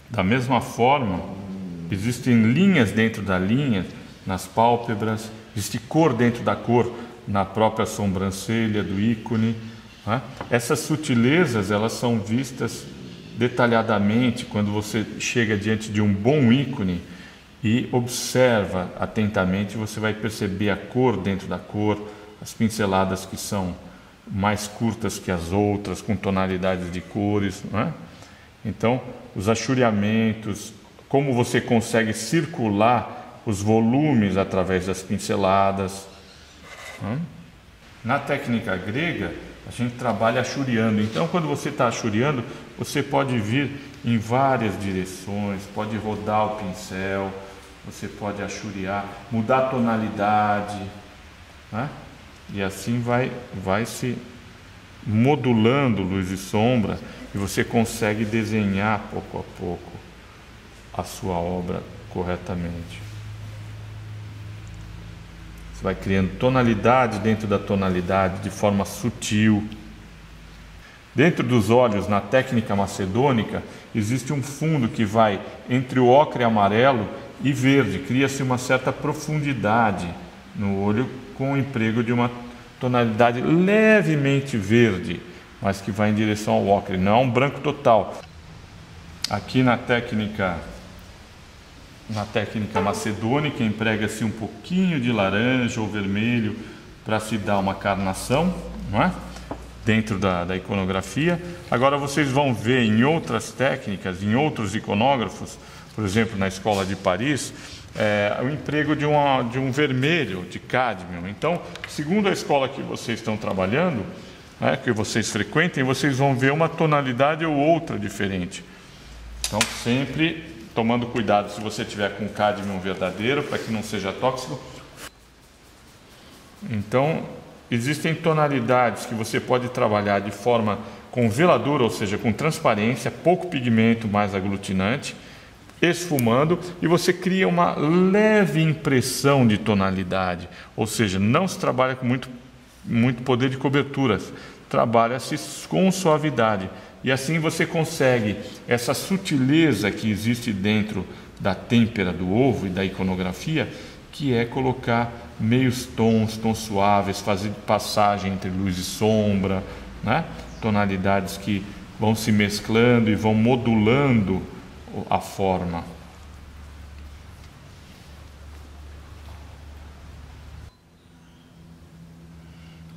Da mesma forma, existem linhas dentro da linha, nas pálpebras, existe cor dentro da cor, na própria sobrancelha do ícone, né? Essas sutilezas, elas são vistas detalhadamente quando você chega diante de um bom ícone e observa atentamente, você vai perceber a cor dentro da cor, as pinceladas que são mais curtas que as outras, com tonalidades de cores, né? Então, os achuriamentos, como você consegue circular os volumes através das pinceladas, né? Na técnica grega, a gente trabalha achuriando. Então, quando você está achuriando, você pode vir em várias direções, pode rodar o pincel, você pode achuriar, mudar a tonalidade, né? E assim vai se modulando luz e sombra, e você consegue desenhar pouco a pouco a sua obra corretamente. Você vai criando tonalidade dentro da tonalidade de forma sutil. Dentro dos olhos, na técnica macedônica, existe um fundo que vai entre o ocre amarelo e verde. Cria-se uma certa profundidade no olho com o emprego de uma tonalidade levemente verde, mas que vai em direção ao ocre, não é um branco total. Aqui na técnica macedônica, emprega-se um pouquinho de laranja ou vermelho para se dar uma carnação, não é? Dentro da iconografia. Agora vocês vão ver em outras técnicas, em outros iconógrafos, por exemplo, na Escola de Paris, o emprego de um vermelho, de cádmio. Então, segundo a escola que vocês estão trabalhando, né, que vocês frequentem, vocês vão ver uma tonalidade ou outra diferente. Então, sempre tomando cuidado se você tiver com cádmio verdadeiro, para que não seja tóxico. Então, existem tonalidades que você pode trabalhar de forma com veladura, ou seja, com transparência, pouco pigmento, mais aglutinante, esfumando, e você cria uma leve impressão de tonalidade, ou seja, não se trabalha com muito poder de coberturas, trabalha-se com suavidade, e assim você consegue essa sutileza que existe dentro da têmpera do ovo e da iconografia, que é colocar meios tons suaves, fazer passagem entre luz e sombra, né? Tonalidades que vão se mesclando e vão modulando a forma.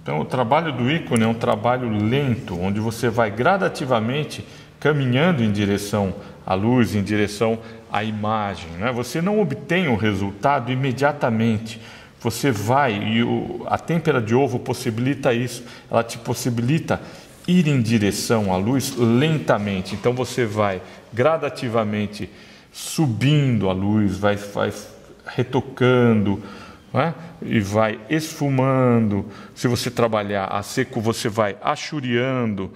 Então, o trabalho do ícone é um trabalho lento, onde você vai gradativamente caminhando em direção à luz, em direção à imagem, né? Você não obtém o resultado imediatamente. Você vai, e a têmpera de ovo possibilita isso, ela te possibilita ir em direção à luz lentamente. Então você vai gradativamente subindo a luz, vai retocando, né? E vai esfumando. Se você trabalhar a seco, você vai achuriando,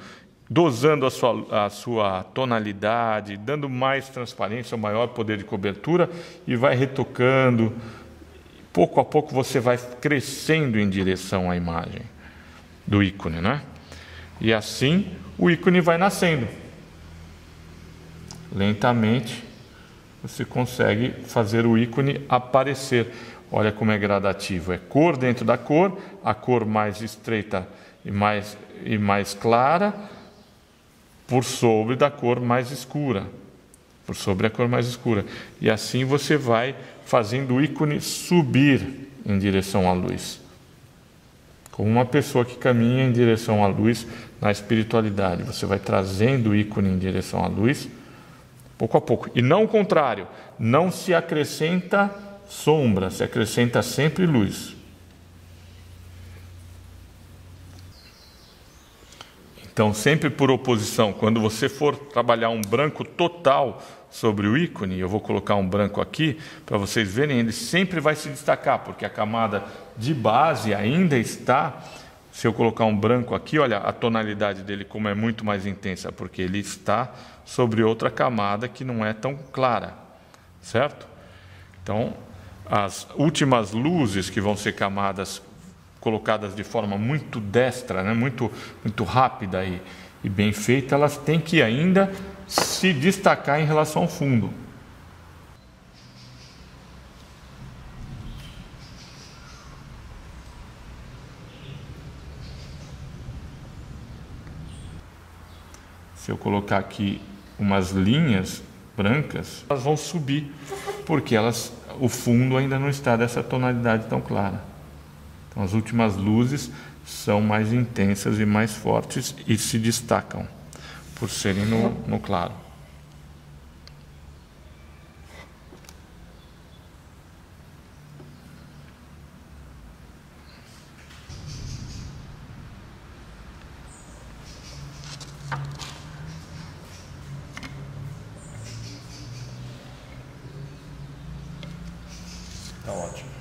dosando a sua tonalidade, dando mais transparência, maior poder de cobertura, e vai retocando. Pouco a pouco você vai crescendo em direção à imagem do ícone, né? E assim o ícone vai nascendo. Lentamente você consegue fazer o ícone aparecer. Olha como é gradativo. É cor dentro da cor, a cor mais estreita e mais clara, por sobre da cor mais escura. Por sobre a cor mais escura. E assim você vai fazendo o ícone subir em direção à luz. Como uma pessoa que caminha em direção à luz na espiritualidade. Você vai trazendo o ícone em direção à luz, pouco a pouco. E não o contrário. Não se acrescenta sombra, se acrescenta sempre luz. Então, sempre por oposição, quando você for trabalhar um branco total sobre o ícone, eu vou colocar um branco aqui, para vocês verem, ele sempre vai se destacar, porque a camada de base ainda está, se eu colocar um branco aqui, olha a tonalidade dele como é muito mais intensa, porque ele está sobre outra camada que não é tão clara, certo? Então, as últimas luzes que vão ser camadas colocadas de forma muito destra, né? muito rápida e bem feita, elas têm que ainda se destacar em relação ao fundo. Se eu colocar aqui umas linhas brancas, elas vão subir, porque o fundo ainda não está dessa tonalidade tão clara. Então as últimas luzes são mais intensas e mais fortes e se destacam por serem no claro. Tá ótimo.